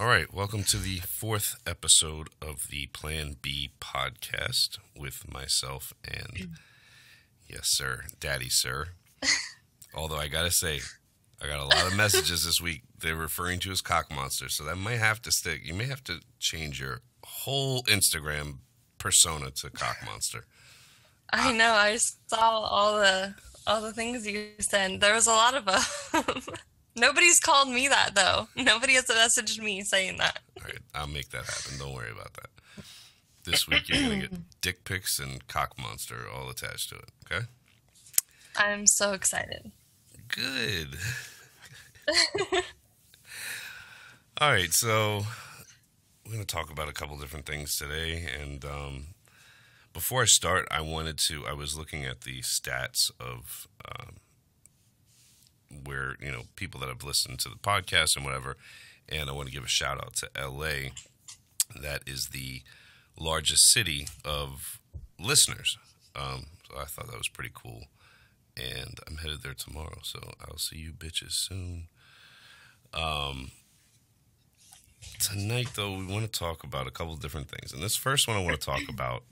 All right, welcome to the fourth episode of the Plan B podcast with myself and, yes, sir, Daddy, sir. Although I gotta say, I got a lot of messages this week they're referring to as cock monster, so that might have to stick. You may have to change your whole Instagram persona to cock monster. I know. I saw all the things you sent. There was a lot of them. Nobody's called me that though. Nobody has messaged me saying that. All right, I'll make that happen. Don't worry about that. This week you're gonna get dick pics and cock monster all attached to it. Okay. I'm so excited. Good. All right, so we're going to talk about a couple different things today. And before I start, I was looking at the stats of where, people that have listened to the podcast and whatever. And I want to give a shout out to LA. That is the largest city of listeners. So I thought that was pretty cool. And I'm headed there tomorrow, so I'll see you bitches soon. Tonight, though, we want to talk about a couple of different things. And this first one I want to talk about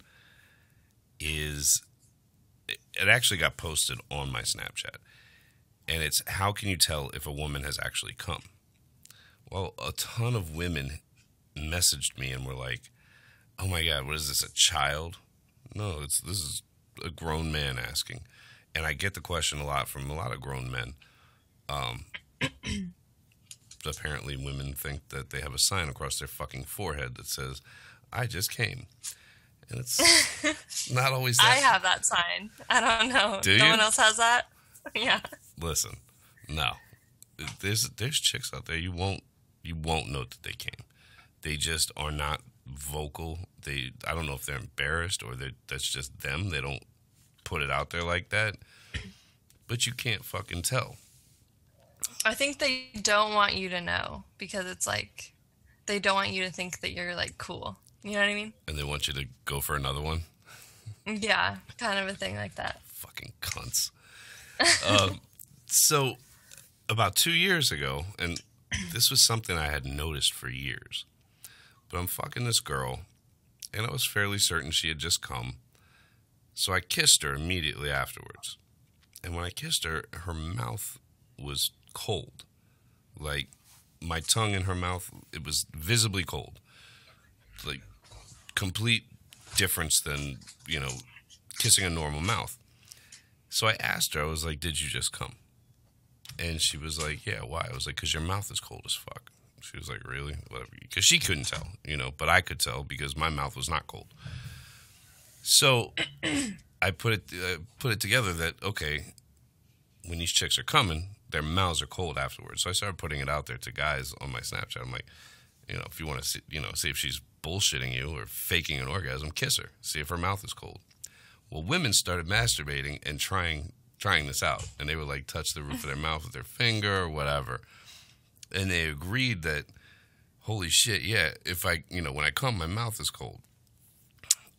is, it actually got posted on my Snapchat. And it's, how can you tell if a woman has actually come? Well, a ton of women messaged me and were like, oh my God, what is this, a child? No, this is a grown man asking. And I get the question a lot from a lot of grown men. Apparently women think that they have a sign across their fucking forehead that says, I just came. And it's not always that. I have that sign. I don't know. Do no you? one else has that? Yeah. Listen, no. There's chicks out there you won't know that they came. They just are not vocal. I don't know if they're embarrassed or that's just them. They don't put it out there like that. But you can't fucking tell. I think they don't want you to know because it's like they don't want you to think that you're like cool. You know what I mean? And they want you to go for another one. Yeah, kind of a thing like that. Fucking cunts. So about 2 years ago, and this was something I had noticed for years, but I'm fucking this girl, and I was fairly certain she had just come. So I kissed her immediately afterwards. And when I kissed her, her mouth was cold. Like, my tongue in her mouth, it was visibly cold. Like, complete difference than, kissing a normal mouth. So I asked her, I was like, did you just come? And she was like, yeah, why? I was like, because your mouth is cold as fuck. She was like, really? Whatever. Because she couldn't tell, but I could tell because my mouth was not cold. So I put it together that, okay, when these chicks are coming, their mouths are cold afterwards. So I started putting it out there to guys on my Snapchat. I'm like, if you want to see if she's bullshitting you or faking an orgasm, kiss her. See if her mouth is cold. Well, women started masturbating and trying this out. And they would like touch the roof of their mouth with their finger or whatever. And they agreed that, holy shit, yeah, if I, when I come, my mouth is cold.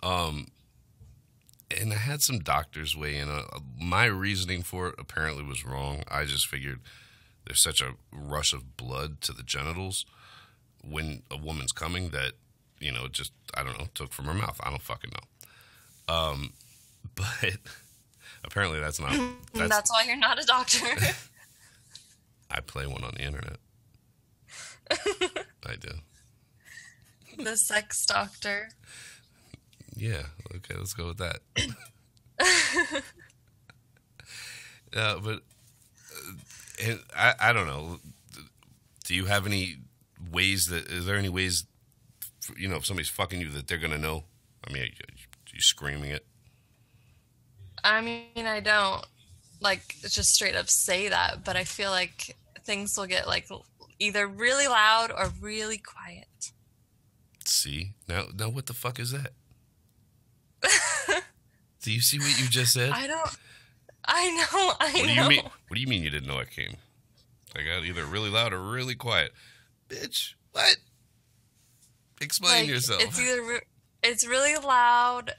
And I had some doctors weigh in. My reasoning for it apparently was wrong. I just figured there's such a rush of blood to the genitals when a woman's coming that, just, I don't know, took from her mouth. I don't fucking know. But apparently that's not... That's why you're not a doctor. I play one on the internet. I do. The sex doctor. Yeah, okay, let's go with that. But and I don't know. Do you have any ways is there any ways, if somebody's fucking you that they're going to know? I mean, are you screaming it? I mean, I don't just straight up say that, but I feel like things will get like either really loud or really quiet. See? Now what the fuck is that? Do you see what you just said? I know. What do you mean? What do you mean you didn't know I came? I got either really loud or really quiet. Bitch, what? Explain yourself. It's really loud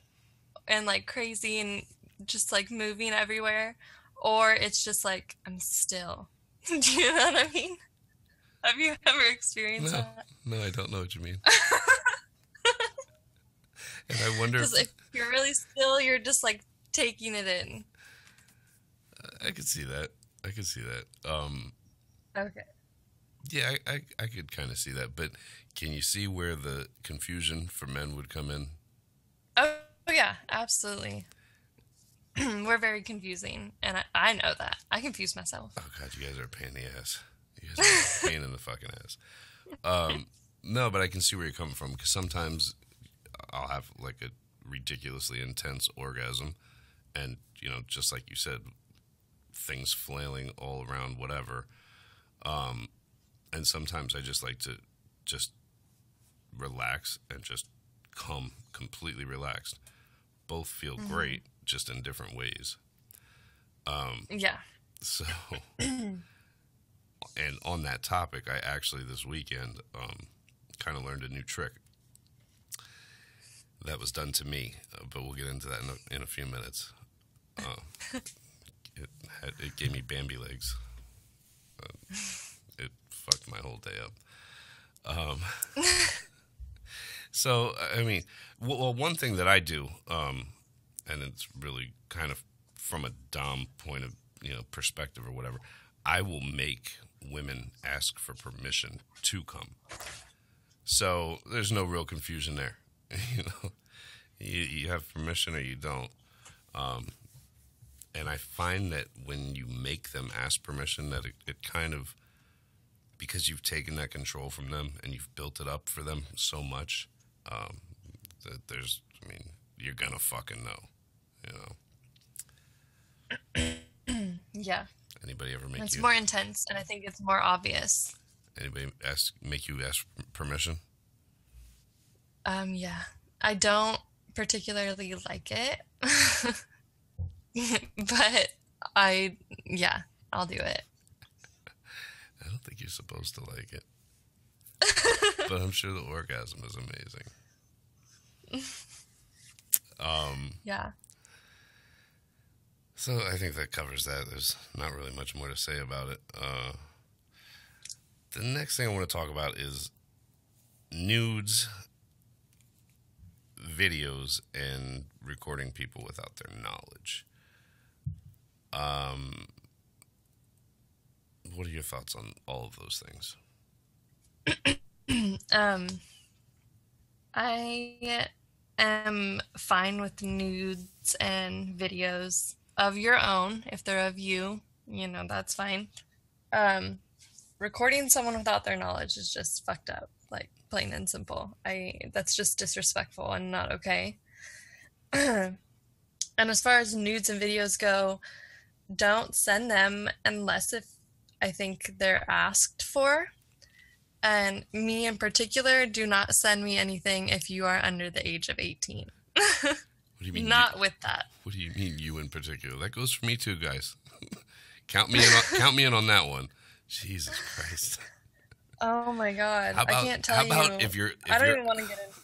and like crazy and just like moving everywhere, or it's just like I'm still. Do you know what I mean? Have you ever experienced No, that? no, I don't know what you mean. And I wonder Because if you're really still, you're just like taking it in. I could see that. I could see that. Okay. Yeah, I could kind of see that. But can you see where the confusion for men would come in? Oh, yeah, absolutely. We're very confusing, and I know that. I confuse myself. Oh God, you guys are a pain in the ass. You guys are a pain in the fucking ass. No, but I can see where you're coming from because sometimes I'll have like a ridiculously intense orgasm, and just like you said, things flailing all around, whatever. And sometimes I just like to just relax and just come completely relaxed. Both feel great, just in different ways. Yeah. So, and on that topic, I actually this weekend kind of learned a new trick that was done to me, but we'll get into that in a few minutes. It gave me Bambi legs. It fucked my whole day up. So, I mean, well, one thing that I do, and it's really kind of from a dom point of perspective or whatever, I will make women ask for permission to come. So there's no real confusion there. You have permission or you don't. And I find that when you make them ask permission, that it kind of, because you've taken that control from them and you've built it up for them so much, that you're gonna fucking know. Yeah. Anybody ever make It's you? more intense, and I think it's more obvious. Anybody make you ask permission? Yeah. I don't particularly like it, but yeah, I'll do it. I don't think you're supposed to like it, but I'm sure the orgasm is amazing. Yeah. So I think that covers that. There's not really much more to say about it. The next thing I want to talk about is nudes, videos, and recording people without their knowledge. What are your thoughts on all of those things? I am fine with nudes and videos of your own. If they're of you, that's fine. Recording someone without their knowledge is just fucked up, like plain and simple. That's just disrespectful and not okay. And as far as nudes and videos go, don't send them unless if I think they're asked for. And me in particular, do not send me anything if you are under the age of 18. What do you mean? Not with that. What do you mean, you in particular? That goes for me too, guys. Count me in on that one. Jesus Christ. Oh my God. I can't tell you. How about if you're I don't even want to get into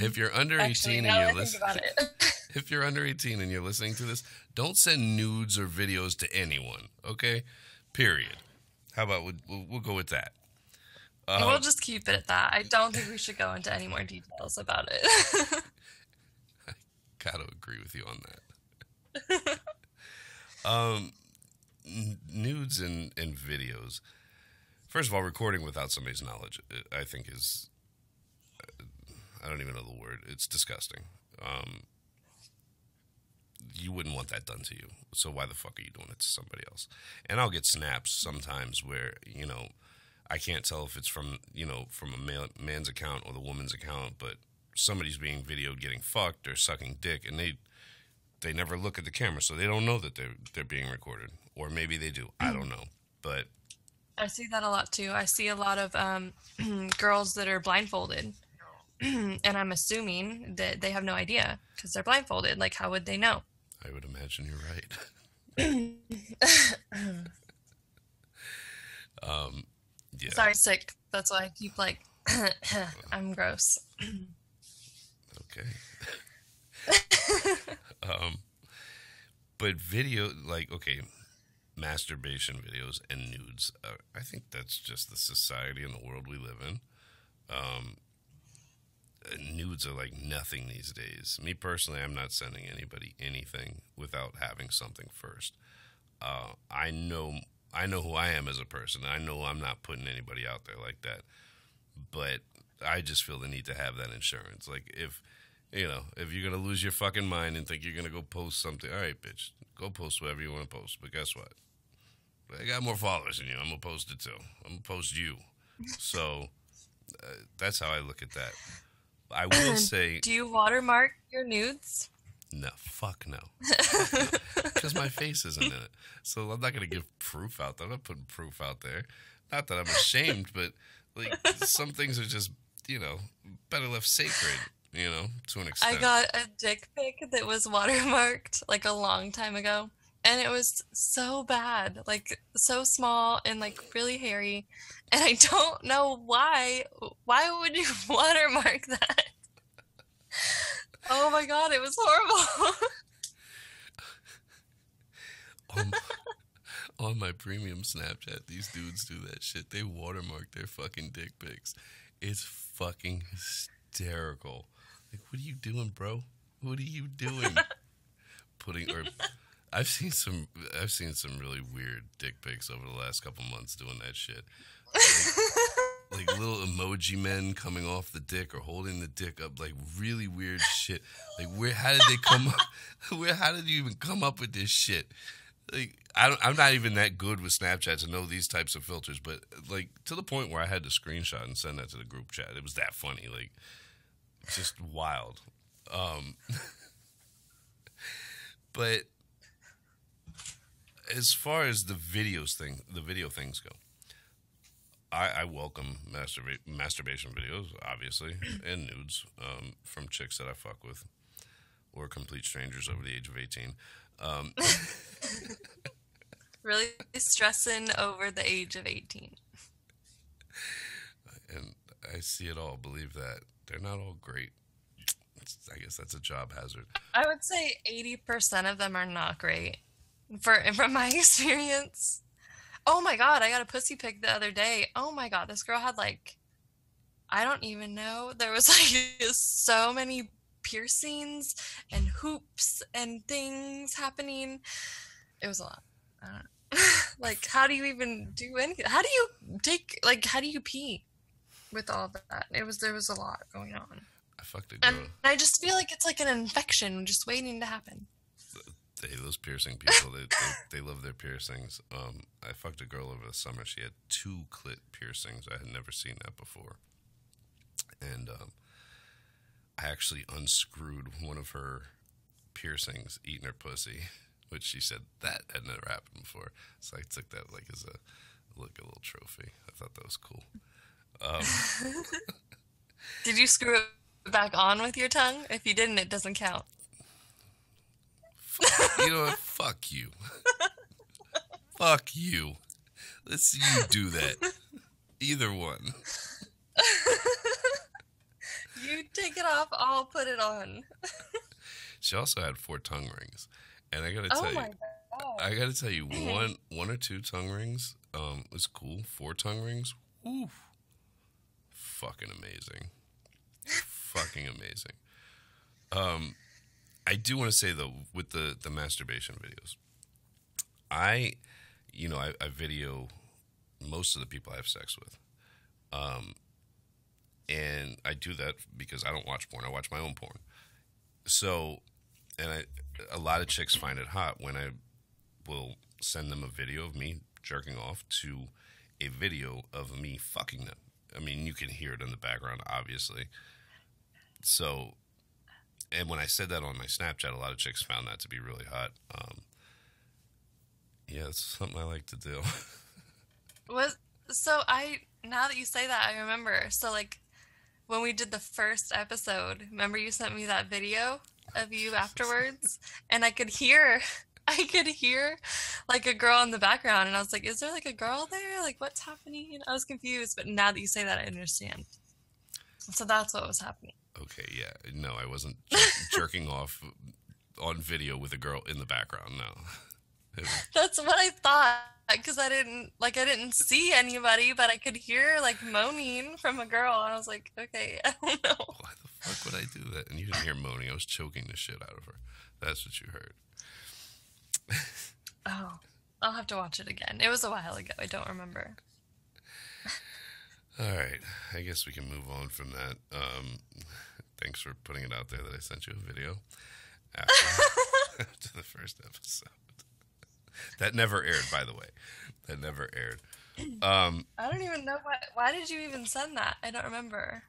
it. If you're under Actually, 18 now and I you're think about it. if you're under 18 and you're listening to this, don't send nudes or videos to anyone, okay? Period. How about we'll go with that. We'll just keep it at that. I don't think we should go into any more details about it. I gotta agree with you on that. Nudes and videos. First of all, recording without somebody's knowledge, I think is, I don't even know the word. It's disgusting. You wouldn't want that done to you. So why the fuck are you doing it to somebody else? And I'll get snaps sometimes where, I can't tell if it's from a man's account or the woman's account, but somebody's being videoed getting fucked or sucking dick, and they never look at the camera, so they don't know that they're being recorded. Or maybe they do. I don't know. But I see that a lot too. I see a lot of girls that are blindfolded. And I'm assuming that they have no idea because they're blindfolded. Like, how would they know? I would imagine you're right. Yeah. Sorry, sick. That's why I keep I'm gross. Okay. But video, okay, masturbation videos and nudes. I think that's just the society and the world we live in. Um, Nudes are like nothing these days. Me personally, I'm not sending anybody anything without having something first. I know who I am as a person. I know I'm not putting anybody out there like that. But I just feel the need to have that insurance. Like if you're gonna lose your fucking mind and think you're gonna go post something, all right, bitch, go post whatever you want to post. But guess what? I got more followers than you. I'm gonna post it too. I'm gonna post you. So that's how I look at that. I will say, Do you watermark your nudes? no, fuck no, because my face isn't in it. So I'm not gonna give proof out there. I'm not putting proof out there. Not that I'm ashamed, but like some things are just better left sacred. To an I extent. got a dick pic that was watermarked like a long time ago, and it was so bad, like so small and like really hairy, and I don't know why. Why would you watermark that? Oh my god, it was horrible. on, on my premium Snapchat, these dudes do that shit. They watermark their fucking dick pics. It's fucking hysterical. Like, what are you doing, bro? What are you doing? I've seen some really weird dick pics over the last couple months doing that shit. Like little emoji men coming off the dick or holding the dick up, like really weird shit. Like how did they come up? How did you even come up with this shit? Like I'm not even that good with Snapchat to know these types of filters, but like to the point where I had to screenshot and send that to the group chat. It was that funny, like just wild. But as far as the video things go, I welcome masturbation videos, obviously, and nudes from chicks that I fuck with, or complete strangers over the age of 18. Really stressing over the age of 18. And I see it all. Believe that. They're not all great. I guess that's a job hazard. I would say 80% of them are not great, from my experience. Oh my god, I got a pussy pic the other day. Oh my god, this girl had like, I don't even know. There was like so many piercings and hoops and things happening. It was a lot. I don't know. Like, how do you even do anything? How do you pee with all that? There was a lot going on. I fucked a girl. And I just feel like it's like an infection just waiting to happen. Those piercing people, they love their piercings. I fucked a girl over the summer. She had 2 clit piercings. I had never seen that before. And I actually unscrewed one of her piercings eating her pussy, which she said that had never happened before. So I took that like as a little trophy. I thought that was cool. Did you screw it back on with your tongue? If you didn't, it doesn't count. You know what? Fuck you. Fuck you. Let's see you do that. Either one. You take it off, I'll put it on. She also had 4 tongue rings. And I gotta tell you, one or 2 tongue rings was cool. 4 tongue rings, woo, fucking amazing. Fucking amazing. I do want to say though, with the masturbation videos, I video most of the people I have sex with, and I do that because I don't watch porn. I watch my own porn. So, a lot of chicks find it hot when I will send them a video of me jerking off to a video of me fucking them. I mean, you can hear it in the background, obviously. So. And when I said that on my Snapchat, a lot of chicks found that to be really hot. Yeah, it's something I like to do. Now that you say that, I remember. So, like, when we did the first episode, remember you sent me that video of you afterwards? And I could hear, like, a girl in the background. And I was like, is there, like, a girl there? Like, what's happening? I was confused. But now that you say that, I understand. So that's what was happening. Okay, yeah. No, I wasn't jerking off on video with a girl in the background, no. That's what I thought because I didn't see anybody, but I could hear like moaning from a girl. And I was like, okay, I don't know. Why the fuck would I do that? And you didn't hear moaning. I was choking the shit out of her. That's what you heard. Oh, I'll have to watch it again. It was a while ago. I don't remember. All right. I guess we can move on from that. Thanks for putting it out there that I sent you a video after, after the first episode. That never aired, by the way. That never aired. I don't even know why did you even send that? I don't remember.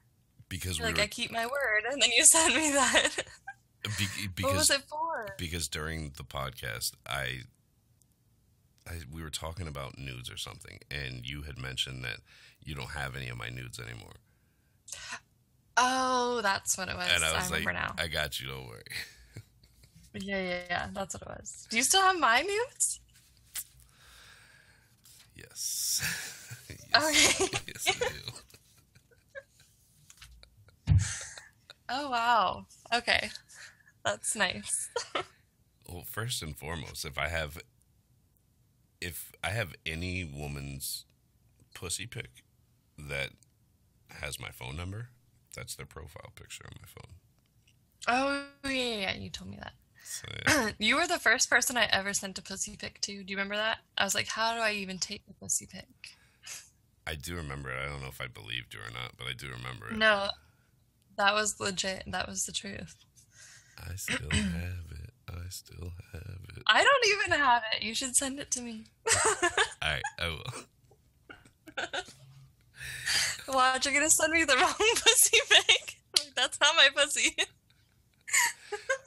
Because You're like, I keep my word, and then you send me that. Because, what was it for? Because during the podcast, we were talking about nudes or something, and you had mentioned that you don't have any of my nudes anymore. Oh, that's what it was. And I was like, now. I got you, don't worry. Yeah, that's what it was. Do you still have my nudes? Yes. Yes, okay. Yes, I do. Oh, wow. Okay. That's nice. Well, first and foremost, if I have any woman's pussy pic that has my phone number, that's their profile picture on my phone. Oh, yeah, you told me that. So, yeah. You were the first person I ever sent a pussy pic to. Do you remember that? I was like, how do I even take the pussy pic? I do remember it. I don't know if I believed you or not, but I do remember it. No, that was legit. That was the truth. I still have it. I still have it. I don't even have it. You should send it to me. Alright, I will. Watch, you're gonna send me the wrong pussy pic. Like, that's not my pussy.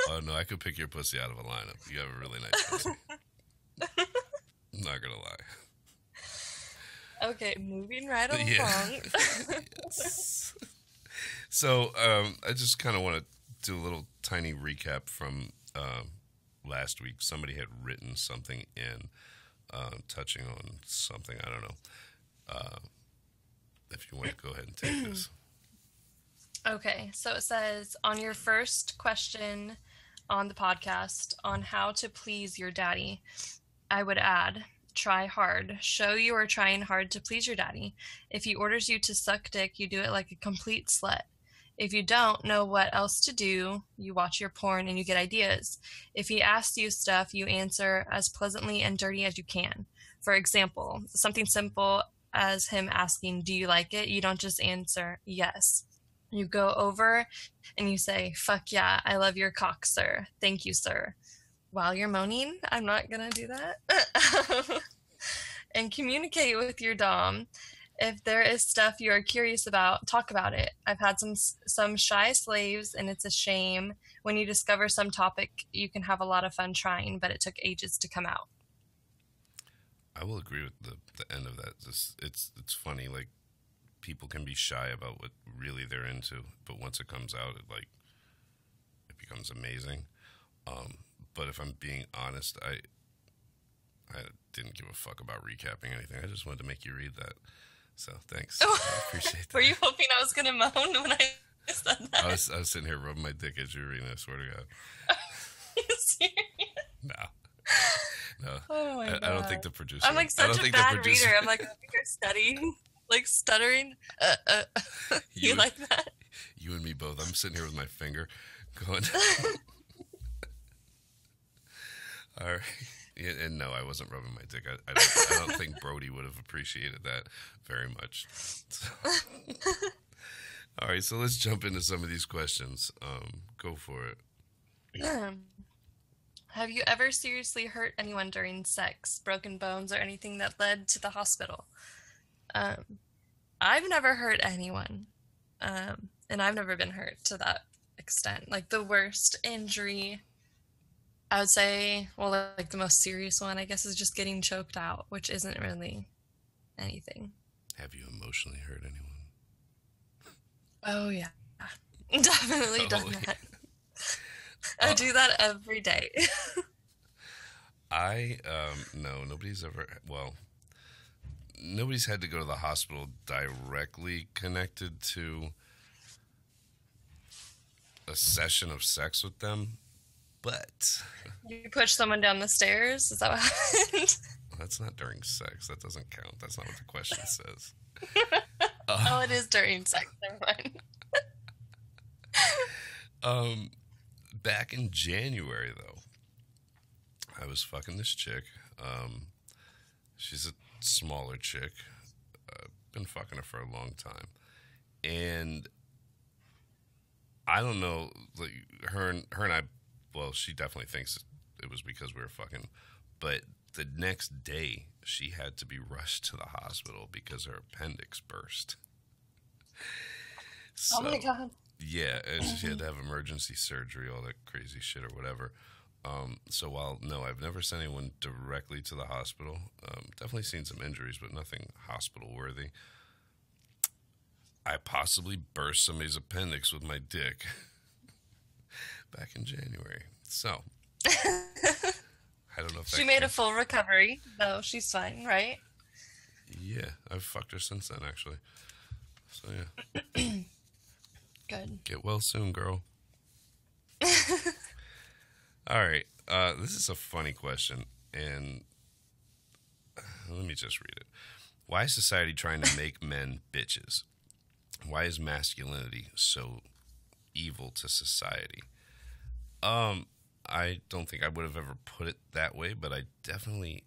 Oh no, I could pick your pussy out of a lineup. You have a really nice pussy. I'm not gonna lie. Okay, moving right along. Yeah. Yes. So, I just kind of want to do a little tiny recap from last week. Somebody had written something in touching on something. I don't know. If you want to go ahead and take this. Okay, so it says, on your first question on the podcast on how to please your daddy, I would add, try hard. Show you are trying hard to please your daddy. If he orders you to suck dick, you do it like a complete slut. If you don't know what else to do, you watch your porn and you get ideas. If he asks you stuff, you answer as pleasantly and dirty as you can. For example, something simple as him asking, do you like it? You don't just answer, yes. You go over and you say, fuck yeah, I love your cock, sir. Thank you, sir. While you're moaning, I'm not going to do that. And communicate with your dom. If there is stuff you are curious about, talk about it. I've had some shy slaves, and it's a shame. When you discover some topic, you can have a lot of fun trying, but it took ages to come out. I will agree with the end of that. It's funny, like, people can be shy about what really they're into, but once it comes out, it becomes amazing. But if I'm being honest, I didn't give a fuck about recapping anything. I just wanted to make you read that. So thanks. I appreciate that. Were you hoping I was gonna moan when I said that? I was sitting here rubbing my dick as you were reading. I swear to God. Are you serious? No. Oh my God. I don't think the producer. I'm like such a bad reader. I'm like, I think you're studying, like stuttering. You like that? You and me both. I'm sitting here with my finger going. All right. Yeah, and no, I wasn't rubbing my dick. I don't think Brody would have appreciated that very much. So. All right, so let's jump into some of these questions. Go for it. Have you ever seriously hurt anyone during sex, broken bones, or anything that led to the hospital? I've never hurt anyone, and I've never been hurt to that extent. Like the worst injury, I would say, well, like the most serious one, I guess, is just getting choked out, which isn't really anything. Have you emotionally hurt anyone? Oh, yeah. Definitely done that. I do that every day. No, nobody's had to go to the hospital directly connected to a session of sex with them. But You push someone down the stairs? Is that what happened? that's not during sex. That doesn't count. That's not what the question says. Oh, it is during sex. Never mind. Um, Back in January, though, I was fucking this chick. She's a smaller chick. Been fucking her for a long time. And I don't know, like, her and I, well, she definitely thinks it was because we were fucking, but the next day she had to be rushed to the hospital because her appendix burst. Oh my God. Yeah, and she had to have emergency surgery, all that crazy shit or whatever. So while, no, I've never sent anyone directly to the hospital. Definitely seen some injuries, but nothing hospital worthy. I possibly burst somebody's appendix with my dick back in January. So, I don't know if She made a full recovery, though. She's fine, right? Yeah, I've fucked her since then, actually. So, yeah. Good. Get well soon, girl. All right. This is a funny question, and let me just read it. Why is society trying to make men bitches? Why is masculinity so evil to society? I don't think I would have ever put it that way, but I definitely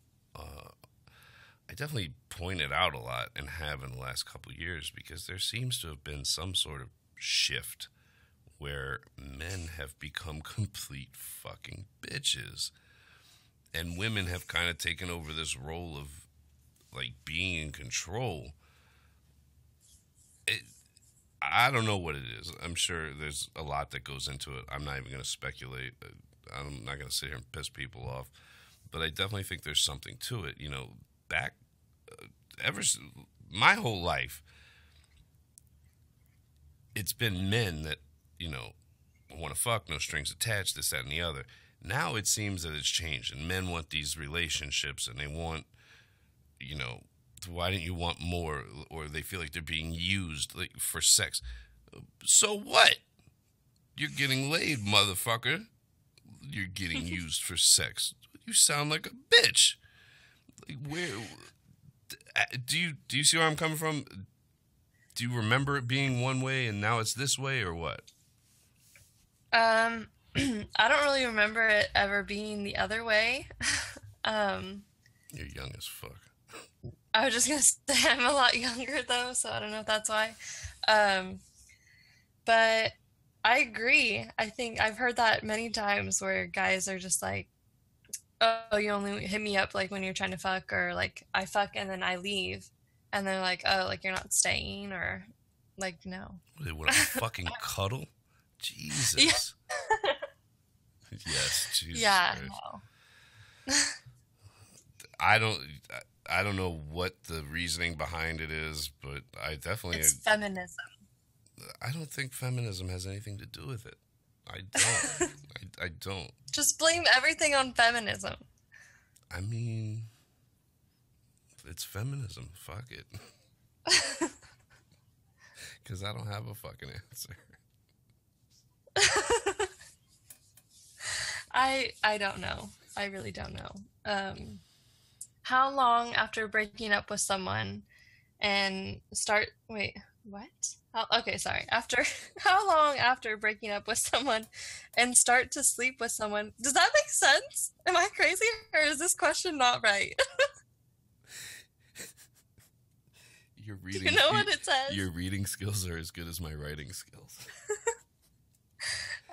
point it out a lot and have in the last couple of years because there seems to have been some sort of shift where men have become complete fucking bitches and women have kind of taken over this role of like being in control. I don't know what it is. I'm sure there's a lot that goes into it. I'm not even going to speculate. I'm not going to sit here and piss people off, but I definitely think there's something to it. You know, back my whole life, it's been men that, you know, want to fuck, no strings attached, this, that, and the other. Now it seems that it's changed, and men want these relationships, and they want, you know, why didn't you want more? Or they feel like they're being used like for sex. So what? You're getting laid, motherfucker. You're getting used for sex. You sound like a bitch. Like, where? Do you see where I'm coming from? Do you remember it being one way and now it's this way, or what? I don't really remember it ever being the other way. You're young as fuck. I was just gonna say I'm a lot younger though, so I don't know if that's why. But I agree. I think I've heard that many times where guys are just like, "Oh, you only hit me up like when you're trying to fuck," or like I fuck and then I leave, and they're like, "Oh, like you're not staying," or like no. They want to fucking cuddle? Jesus. Yeah. Yes, Jesus Yeah, Christ. no. I don't know what the reasoning behind it is, but I definitely. It's feminism. I don't think feminism has anything to do with it. I don't. I don't. Just blame everything on feminism. I mean, it's feminism. Fuck it. Because I don't have a fucking answer. I don't know. I really don't know. How long after breaking up with someone and okay, sorry. How long after breaking up with someone and start to sleep with someone? Does that make sense? Am I crazy or is this question not right? Your reading, Do you know what it says? Your reading skills are as good as my writing skills.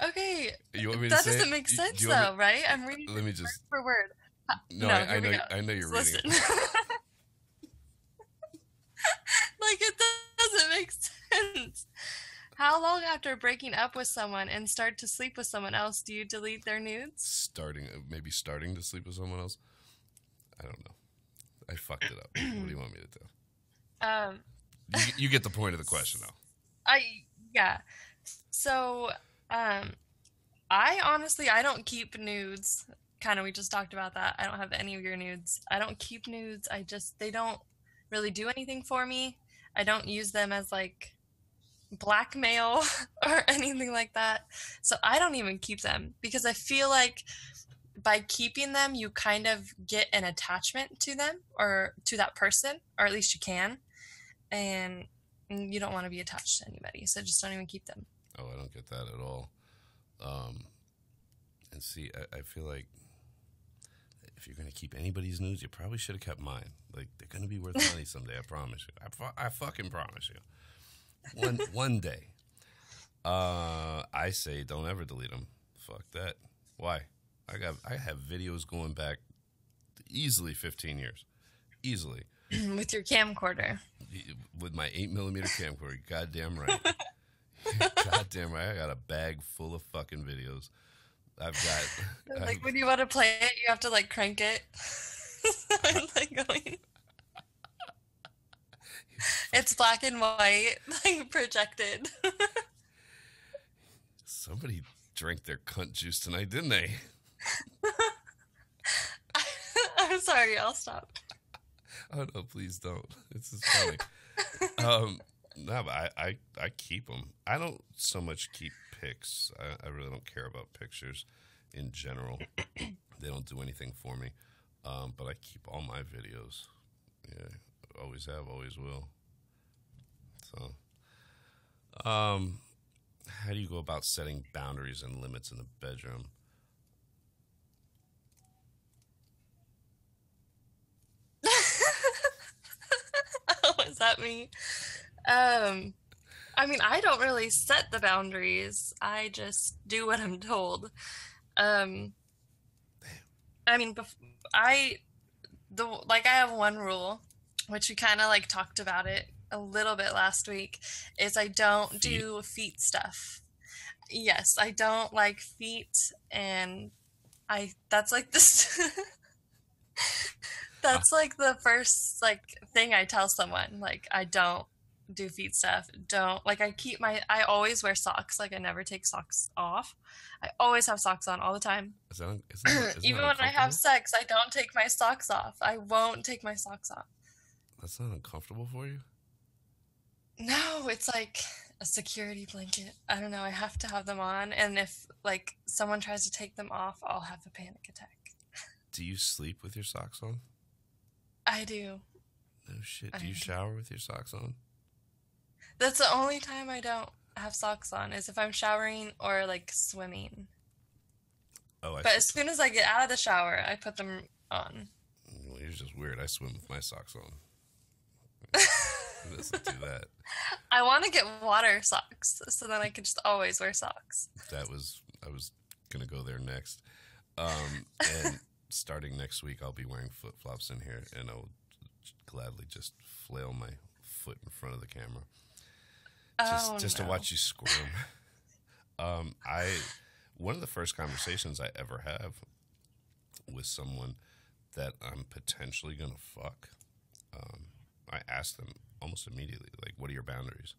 Okay. You want me to That say doesn't it? make sense You want though, right? I'm reading Let me word just. for word. No, No, I here we know. go. I know you're Just reading listen. it. Like it doesn't make sense. How long after breaking up with someone and start to sleep with someone else do you delete their nudes? Maybe starting to sleep with someone else. I don't know. I fucked it up. What do you want me to do? You get the point of the question, though. Yeah. So, I honestly don't keep nudes. Kind of, we just talked about that. I don't have any of your nudes. I don't keep nudes. They don't really do anything for me. I don't use them as like blackmail or anything like that. So I don't even keep them because I feel like by keeping them, you kind of get an attachment to them or to that person, or at least you can. And you don't want to be attached to anybody. So just don't even keep them. Oh, I don't get that at all. And see, I feel like if you're going to keep anybody's nudes, you probably should have kept mine. Like, they're going to be worth money someday, I promise you. I fucking promise you. One day. I say don't ever delete them. Fuck that. Why? I have videos going back easily 15 years. Easily. With your camcorder. With my 8mm camcorder. Goddamn right. Goddamn right. I got a bag full of fucking videos. Like when you want to play it, you have to like crank it. Like going. It's black and white, like projected. Somebody drank their cunt juice tonight, didn't they? I'm sorry, I'll stop. Oh no, please don't. This is funny. No, but I keep them. I don't so much keep pics. I really don't care about pictures in general. They don't do anything for me. But I keep all my videos. Yeah, always have, always will. So, how do you go about setting boundaries and limits in the bedroom? Oh, is that me? I mean, I don't really set the boundaries. I just do what I'm told. Um, I mean, I have one rule, which we kind of like talked about it a little bit last week, is I don't do feet stuff. Yes, I don't like feet, and that's like this. That's like the first like thing I tell someone. Like I don't do feet stuff. Don't like I always wear socks. Like I never take socks off. I always have socks on all the time. Even when I have sex, I don't take my socks off. I won't take my socks off. That's not uncomfortable for you? No, it's like a security blanket. I don't know. I have to have them on, and if like someone tries to take them off, I'll have a panic attack. Do you sleep with your socks on? I do. No shit. Do you shower with your socks on? That's the only time I don't have socks on is if I'm showering or like swimming. Oh, but as soon as I get out of the shower, I put them on. Well, you're just weird. I swim with my socks on. Who doesn't do that? I want to get water socks so then I can just always wear socks. I was gonna go there next. And starting next week, I'll be wearing flip-flops in here, and I'll gladly just flail my foot in front of the camera. Just to watch you squirm. One of the first conversations I ever have with someone that I'm potentially gonna fuck, I ask them almost immediately, like, what are your boundaries?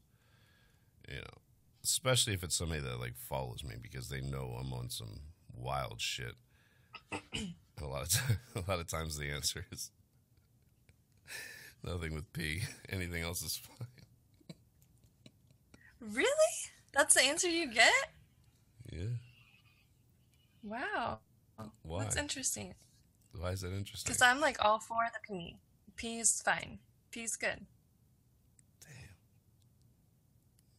You know, especially if it's somebody that like follows me because they know I'm on some wild shit. A lot of times the answer is nothing with P. Anything else is fine. Really? That's the answer you get? Yeah. Wow. Why? That's interesting. Why is that interesting? Because I'm like all for the P. P is fine. P is good. Damn.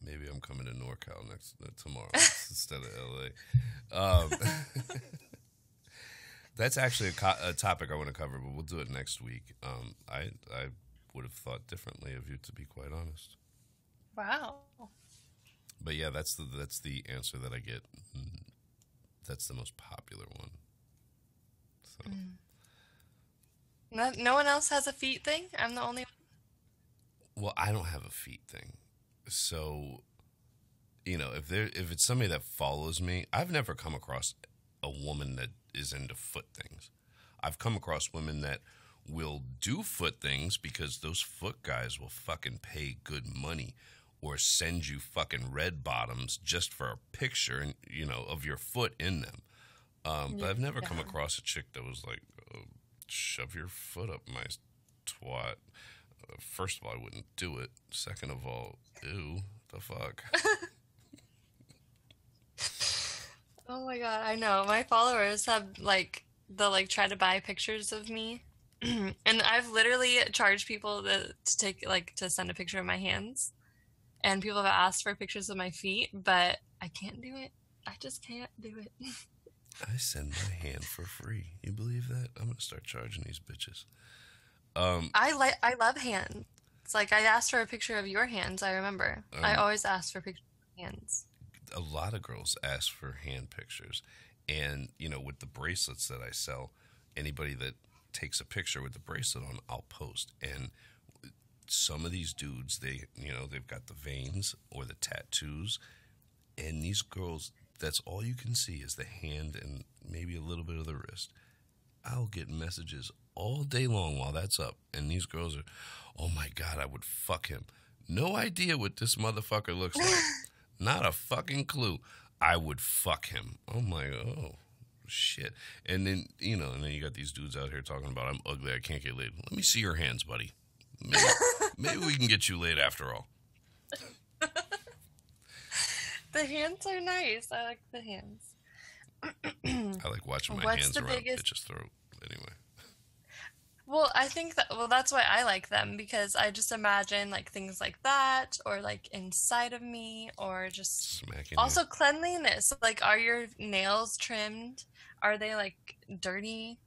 Maybe I'm coming to NorCal tomorrow instead of LA. That's actually a topic I want to cover, but we'll do it next week. I would have thought differently of you, to be quite honest. Wow. But yeah, that's the answer that I get. That's the most popular one. So. No one else has a feet thing? I'm the only one? Well, I don't have a feet thing. So, you know, if it's somebody that follows me, I've never come across a woman that is into foot things. I've come across women that will do foot things because those foot guys will fucking pay good money or send you fucking red bottoms just for a picture and of your foot in them. But I've never come across a chick that was like, shove your foot up my twat. First of all, I wouldn't do it. Second of all, ew, The fuck? Oh my God, I know. My followers have like they'll like try to buy pictures of me. And I've literally charged people to take like to send a picture of my hands. And people have asked for pictures of my feet, but I can't do it. I just can't do it. I send my hand for free. You believe that? I'm gonna start charging these bitches. I love hands. It's like I asked for a picture of your hands, I remember. I always ask for pictures of hands. A lot of girls ask for hand pictures, and with the bracelets that I sell, anybody that takes a picture with the bracelet on, I'll post. And some of these dudes, they've got the veins or the tattoos, and these girls, that's all you can see is the hand and maybe a little bit of the wrist. I'll get messages all day long while that's up, and these girls are, oh my God, I would fuck him. No idea what this motherfucker looks like. Not a fucking clue. I would fuck him. Oh my, oh shit. And then, and then you got these dudes out here talking about, I'm ugly, I can't get laid. Let me see your hands, buddy. Maybe we can get you laid after all. The hands are nice. I like the hands. I like watching my hands around bitch's throat. Anyway. Well, I think that's why I like them, because I just imagine like things like that, or like inside of me, or just smacking also you. Cleanliness. Like, are your nails trimmed? Are they like dirty?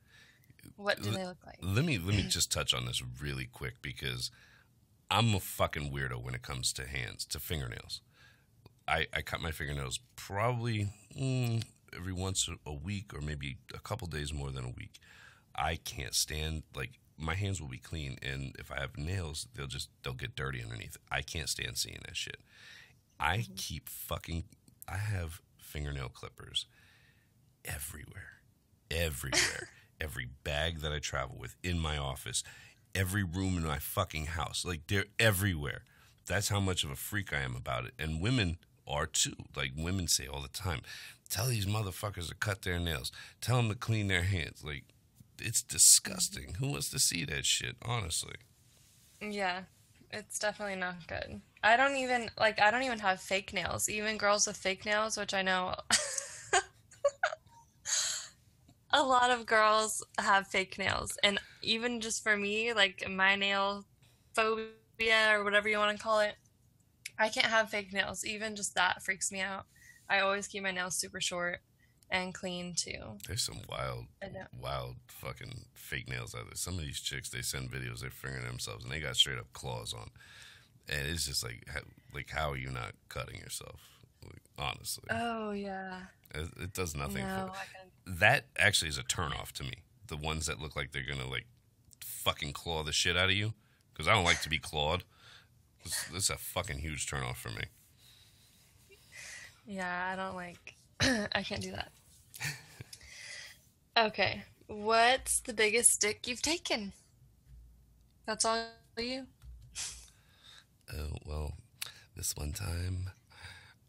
What do they look like? Let me just touch on this really quick, because I'm a fucking weirdo when it comes to hands, to fingernails. I cut my fingernails probably every once a week, or maybe a couple days more than a week. I can't stand, like, my hands will be clean, and if I have nails, they'll get dirty underneath. I can't stand seeing that shit. I have fingernail clippers everywhere. Every bag that I travel with, in my office, every room in my fucking house. Like, they're everywhere. That's how much of a freak I am about it. And women are too. Like, women say all the time, tell these motherfuckers to cut their nails. Tell them to clean their hands. Like, it's disgusting. Who wants to see that shit, honestly? Yeah, it's definitely not good. I don't even have fake nails. Even girls with fake nails, which I know a lot of girls have fake nails. And even just for me, like my nail phobia or whatever you want to call it, I can't have fake nails. Even just that freaks me out. I always keep my nails super short and clean too. There's some wild fucking fake nails out there. Some of these chicks, they send videos, they're fingering themselves, and they got straight up claws on. And it's just like how are you not cutting yourself? Like, honestly. Oh, yeah. It does nothing for that. Actually is a turnoff to me. The ones that look like they're gonna like fucking claw the shit out of you, because I don't like to be clawed. It's a fucking huge turnoff for me. Yeah, I don't like. I can't do that. Okay, what's the biggest dick you've taken? That's all you? Oh, well, this one time,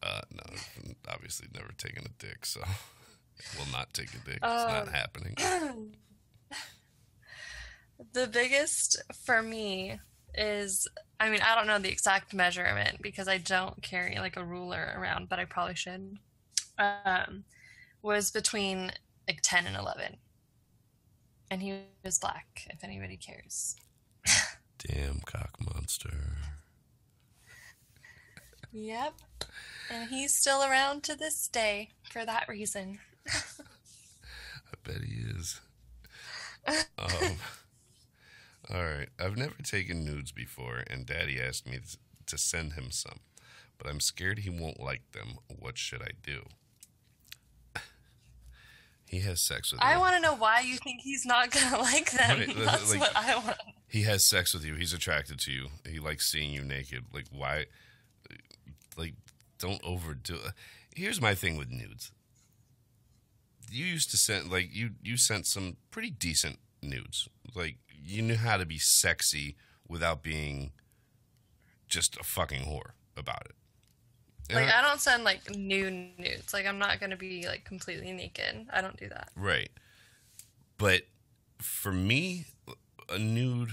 no, I've obviously never taken a dick, so will not take a dick. It's not happening. The biggest for me is, I mean, I don't know the exact measurement because I don't carry like a ruler around, but I probably should. Was between like 10 and 11. And he was black, if anybody cares. Damn cock monster. Yep. And he's still around to this day for that reason. I bet he is. All right. I've never taken nudes before, and Daddy asked me to send him some, but I'm scared he won't like them. What should I do? He has sex with you. I want to know why you think he's not going to like them. Right, that's like, what I want. He has sex with you. He's attracted to you. He likes seeing you naked. Like, why? Like, don't overdo it. Here's my thing with nudes. You used to send, like, you sent some pretty decent nudes. Like, you knew how to be sexy without being just a fucking whore about it. Like, I don't send, like, nudes. Like, I'm not going to be, like, completely naked. I don't do that. Right. But for me, a nude,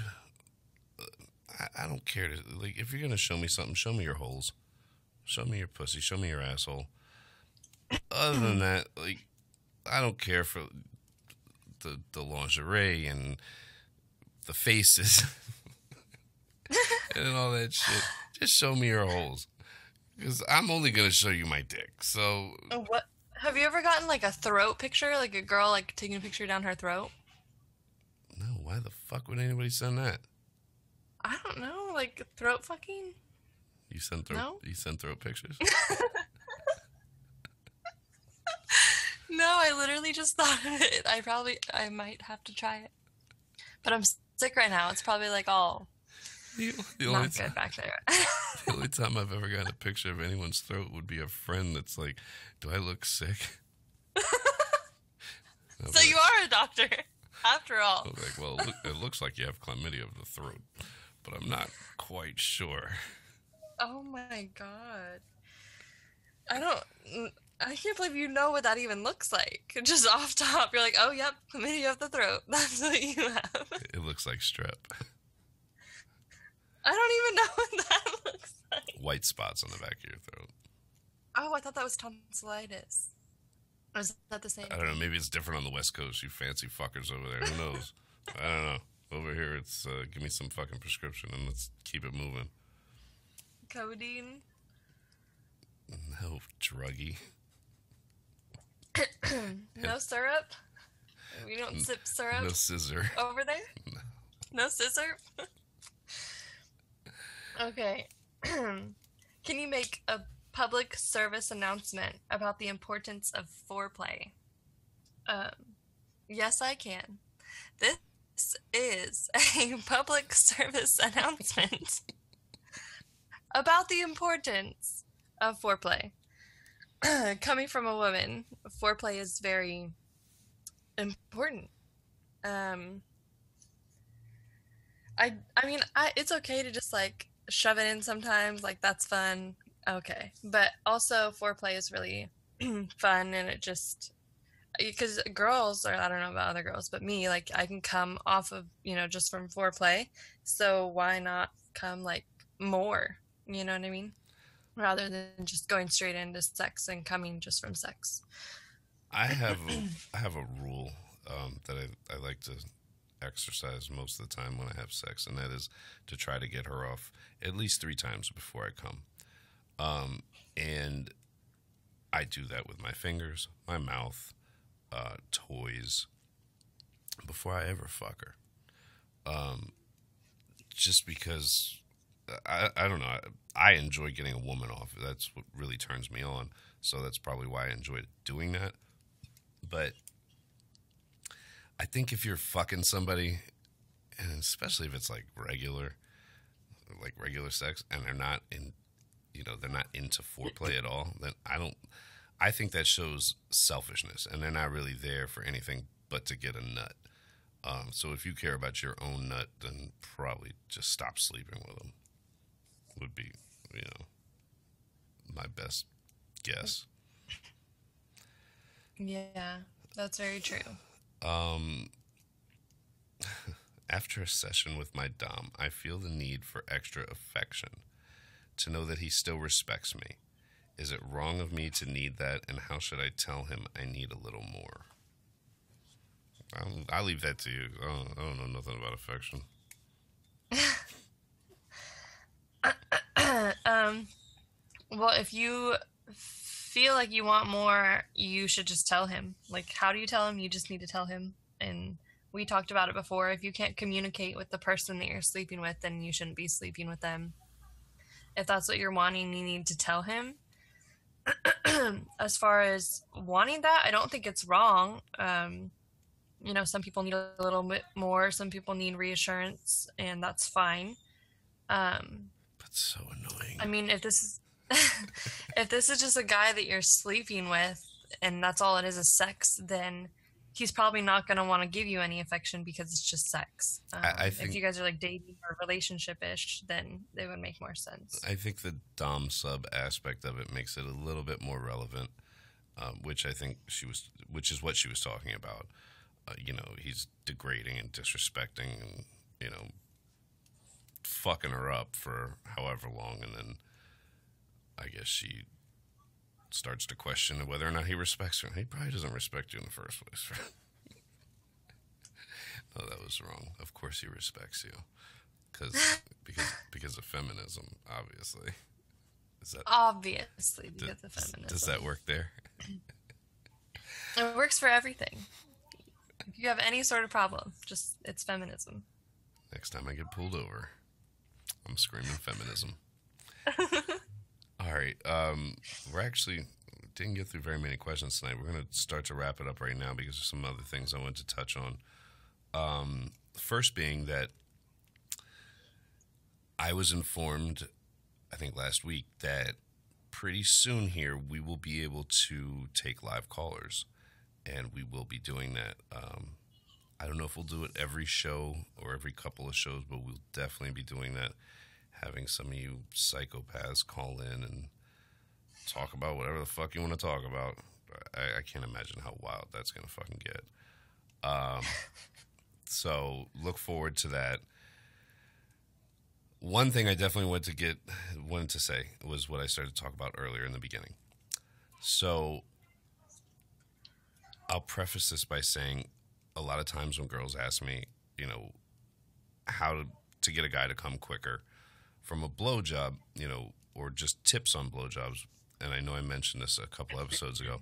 I don't care. Like, if you're going to show me something, show me your holes. Show me your pussy. Show me your asshole. Other than that, like, I don't care for the lingerie and the faces and all that shit. Just show me your holes. Because I'm only going to show you my dick. So. What? Have you ever gotten like a throat picture? Like a girl like taking a picture down her throat? No, why the fuck would anybody send that? I don't know. Like throat fucking? You send throat pictures? No, I literally just thought of it. I might have to try it. But I'm sick right now. It's probably like all not good back there. The only time I've ever gotten a picture of anyone's throat would be a friend that's like, do I look sick? So you are a doctor, after all. I was like, well, it looks like you have chlamydia of the throat, but I'm not quite sure. Oh my god. I can't believe you know what that even looks like. Just off top, you're like, oh, yep, chlamydia of the throat. That's what you have. It looks like strep. I don't even know what that looks like. White spots on the back of your throat. Oh, I thought that was tonsillitis. Or is that the same? I don't know. Maybe it's different on the West Coast, you fancy fuckers over there. Who knows? I don't know. Over here, it's give me some fucking prescription and let's keep it moving. Codeine? No, druggy. No syrup? We don't sip syrup? No scissor. Over there? No scissor? Okay. Can you make a public service announcement about the importance of foreplay? Yes, I can. This is a public service announcement about the importance of foreplay. Coming from a woman, foreplay is very important. It's okay to just like shove it in sometimes, like that's fun. Okay. But also foreplay is really fun, and it just, because girls, or I don't know about other girls, but me, like I can come off of, just from foreplay. So why not come like more? You know what I mean? Rather than just going straight into sex and coming just from sex. I have a rule that I like to exercise most of the time when I have sex, and that is to try to get her off at least 3 times before I come. And I do that with my fingers, my mouth, toys, before I ever fuck her. Just because I don't know. I enjoy getting a woman off. That's what really turns me on. So that's probably why I enjoy doing that. But I think if you're fucking somebody, and especially if it's like regular sex, and they're not into foreplay at all, then I think that shows selfishness, and they're not really there for anything but to get a nut. So if you care about your own nut, then probably just stop sleeping with them. Would be, my best guess. Yeah, that's very true. After a session with my dom, I feel the need for extra affection, to know that he still respects me. Is it wrong of me to need that, and how should I tell him I need a little more? I'll leave that to you. I don't know nothing about affection. Well, if you feel like you want more, you should just tell him. Like, how do you tell him? You just need to tell him. And we talked about it before. If you can't communicate with the person that you're sleeping with, then you shouldn't be sleeping with them. If that's what you're wanting, you need to tell him. As far as wanting that, I don't think it's wrong. Some people need a little bit more. Some people need reassurance, and that's fine. But so annoying. I mean, if this is just a guy that you're sleeping with, and that's all it is sex, then he's probably not going to want to give you any affection because it's just sex. I think, if you guys are like dating or relationship-ish, then it would make more sense. I think the dom sub aspect of it makes it a little bit more relevant, which is what she was talking about. He's degrading and disrespecting and, fucking her up for however long, and then I guess she starts to question whether or not he respects her. He probably doesn't respect you in the first place. No, that was wrong. Of course he respects you. Because of feminism, obviously. Is that Obviously, because of feminism. Does that work there? It works for everything. If you have any sort of problem, just it's feminism. Next time I get pulled over, I'm screaming feminism. All right. We're actually didn't get through very many questions tonight. We're going to start to wrap it up right now because there's some other things I want to touch on. First being that I was informed, I think last week, that pretty soon here we will be able to take live callers, and we will be doing that. I don't know if we'll do it every show or every couple of shows, but we'll definitely be doing that, having some of you psychopaths call in and talk about whatever the fuck you want to talk about. I can't imagine how wild that's going to fucking get. So look forward to that. One thing I definitely wanted to say was what I started to talk about earlier in the beginning. So I'll preface this by saying a lot of times when girls ask me, how to get a guy to come quicker from a blowjob, or just tips on blowjobs, and I know I mentioned this a couple episodes ago,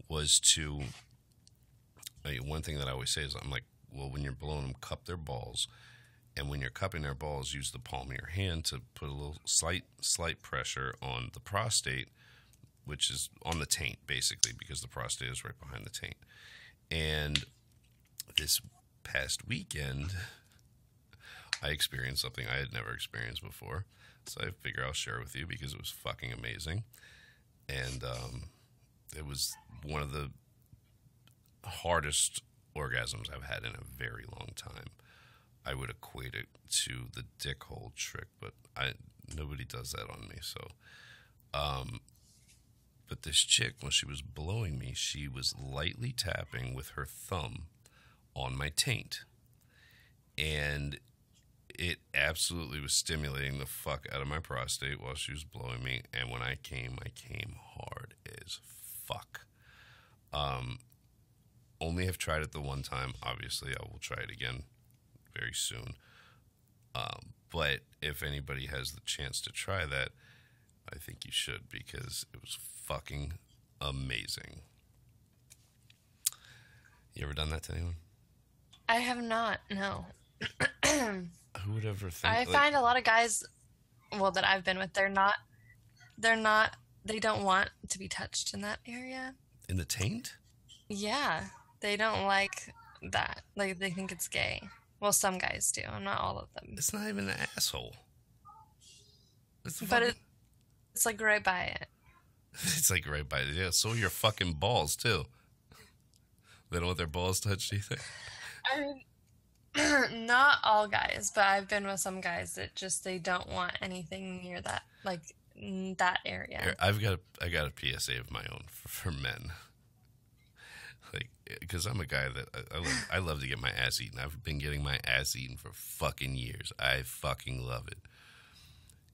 was to, one thing that I always say is, I'm like, well, when you're blowing them, cup their balls. And when you're cupping their balls, use the palm of your hand to put a little slight pressure on the prostate, which is on the taint, basically, because the prostate is right behind the taint. And this past weekend, I experienced something I had never experienced before. So I figure I'll share it with you because it was fucking amazing. And it was one of the hardest orgasms I've had in a very long time. I would equate it to the dick hole trick, but nobody does that on me. So, but this chick, when she was blowing me, she was lightly tapping with her thumb on my taint, and it absolutely was stimulating the fuck out of my prostate while she was blowing me. And when I came hard as fuck. Only have tried it the one time. Obviously, I will try it again very soon. But if anybody has the chance to try that, I think you should, because it was fucking amazing. You ever done that to anyone? I have not, no. Who would ever think? I find a lot of guys, that I've been with, they don't want to be touched in that area. In the taint? Yeah, they don't like that. Like, they think it's gay. Well, some guys do. Not all of them. It's not even an asshole. But it's like right by it. It's like right by it. Yeah, so are your fucking balls, too. They don't want their balls touched, do you think? I mean, not all guys, but I've been with some guys that just, they don't want anything near that, like, that area. I got a PSA of my own for men. Like, because I'm a guy that I love to get my ass eaten. I've been getting my ass eaten for fucking years. I fucking love it.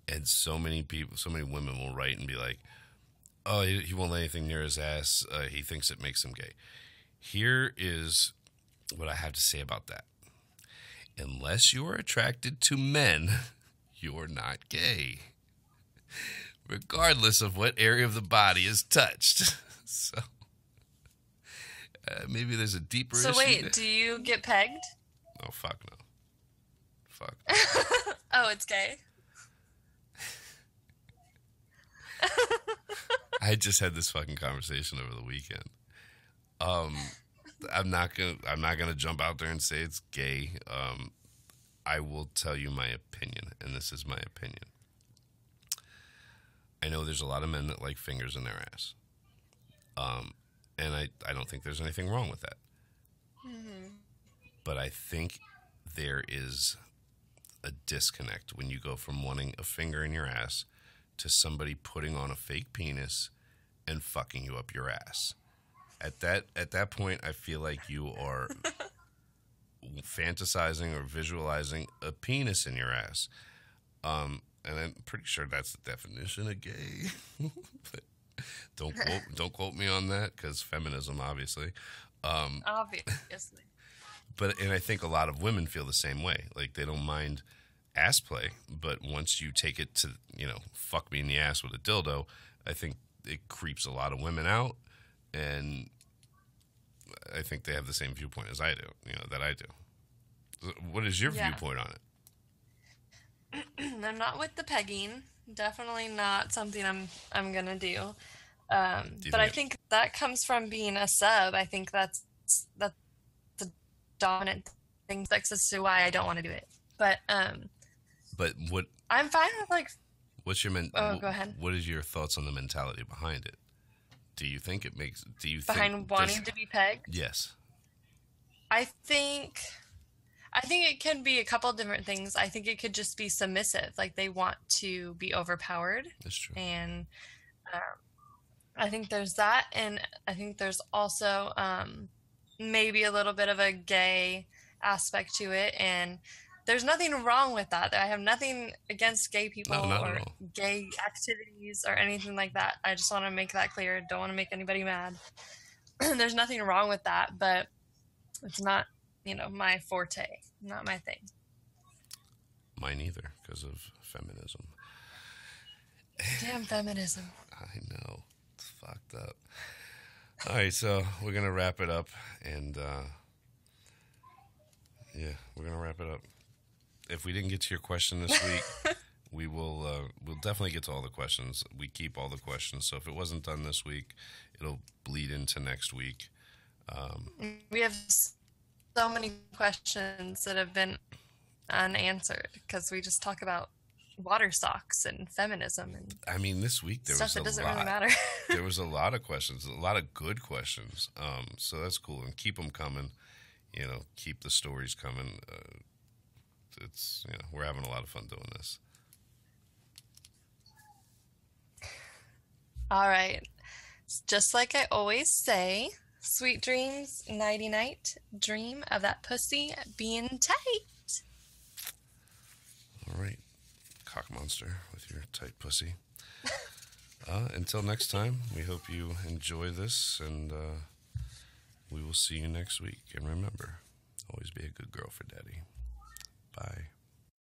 And so many women will write and be like, oh, he won't let anything near his ass. He thinks it makes him gay. Here is what I have to say about that. Unless you are attracted to men, you're not gay. Regardless of what area of the body is touched. So... maybe there's a deeper issue. So wait, do you get pegged? Oh, fuck no. Fuck. Oh, it's gay? I just had this fucking conversation over the weekend. I'm not gonna jump out there and say it's gay. I will tell you my opinion, and this is my opinion. I know there's a lot of men that like fingers in their ass. And I don't think there's anything wrong with that. Mm-hmm. But I think there is a disconnect when you go from wanting a finger in your ass to somebody putting on a fake penis and fucking you up your ass. At that point, I feel like you are fantasizing or visualizing a penis in your ass. and I'm pretty sure that's the definition of gay. But don't quote me on that, because feminism, obviously. Obviously. And I think a lot of women feel the same way. Like, they don't mind ass play, but once you take it to, fuck me in the ass with a dildo, I think it creeps a lot of women out, and I think they have the same viewpoint as I do, that I do. What is your viewpoint on it? I'm not with the pegging. Definitely not something I'm gonna do. But I think that comes from being a sub. I think that's the dominant thing. That's as to why I don't want to do it. But what I'm fine with, like. What's your go ahead. What is your thoughts on the mentality behind it? Do you think it makes? Behind wanting to be pegged? Yes. I think it can be a couple different things. I think it could just be submissive, like they want to be overpowered. That's true. And I think there's that, and I think there's also maybe a little bit of a gay aspect to it, and there's nothing wrong with that. I have nothing against gay people or gay activities or anything like that. I just want to make that clear. Don't want to make anybody mad. There's nothing wrong with that, but it's not, my forte, not my thing. Mine either, because of feminism. Damn feminism. I know. It's fucked up. All right, so we're going to wrap it up, and we're going to wrap it up. If we didn't get to your question this week, we'll definitely get to all the questions. We keep all the questions, so if it wasn't done this week, it'll bleed into next week. We have so many questions that have been unanswered because we just talk about water socks and feminism and this week there stuff was that doesn't really matter. There was a lot of questions, a lot of good questions. So that's cool, and keep them coming. Keep the stories coming. It's we're having a lot of fun doing this. All right, just like I always say, sweet dreams, nighty night. Dream of that pussy being tight. All right, cock monster with your tight pussy. Until next time, we hope you enjoy this, and we will see you next week. And remember, always be a good girl for daddy. Bye.